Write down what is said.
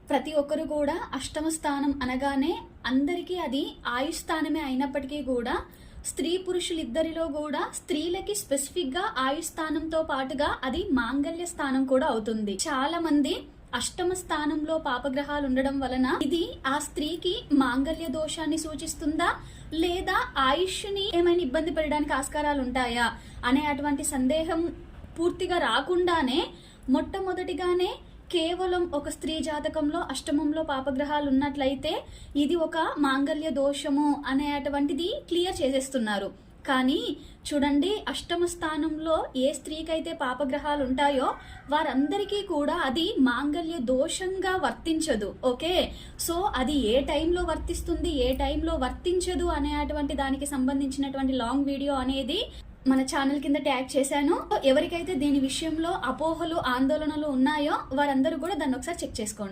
ప్రతి ఒక్కరు కూడా అష్టమ స్థానం అనగానే అందరికీ అది ఆయుష్ స్థానమే అయినప్పటికీ కూడా స్త్రీ పురుషులిద్దరిలో కూడా స్త్రీలకి స్పెసిఫిక్ గా ఆయుష్ స్థానంతో పాటుగా అది మాంగళ్య స్థానం కూడా అవుతుంది. చాలా మంది అష్టమ స్థానంలో పాపగ్రహాలు ఉండడం వలన ఇది ఆ స్త్రీకి మాంగళ్య దోషాన్ని సూచిస్తుందా లేదా ఆయుష్ని ఏమైనా ఇబ్బంది పడడానికి ఆస్కారాలు ఉంటాయా అనే అటువంటి సందేహం పూర్తిగా రాకుండానే మొట్టమొదటిగానే కేవలం ఒక స్త్రీ జాతకంలో అష్టమంలో పాపగ్రహాలు ఉన్నట్లయితే ఇది ఒక మాంగళ్య దోషము అనే అటువంటిది క్లియర్ చేసేస్తున్నారు. కానీ చూడండి, అష్టమ స్థానంలో ఏ స్త్రీకైతే పాపగ్రహాలు ఉంటాయో వారందరికీ కూడా అది మాంగళ్య దోషంగా వర్తించదు. ఓకే, సో అది ఏ టైంలో వర్తిస్తుంది ఏ టైంలో వర్తించదు అనే అటువంటి దానికి సంబంధించినటువంటి లాంగ్ వీడియో అనేది మన ఛానల్ కింద ట్యాగ్ చేశాను. ఎవరికైతే దీని విషయంలో అపోహలు ఆందోళనలు ఉన్నాయో వారందరూ కూడా దాన్ని ఒకసారి చెక్ చేసుకోండి.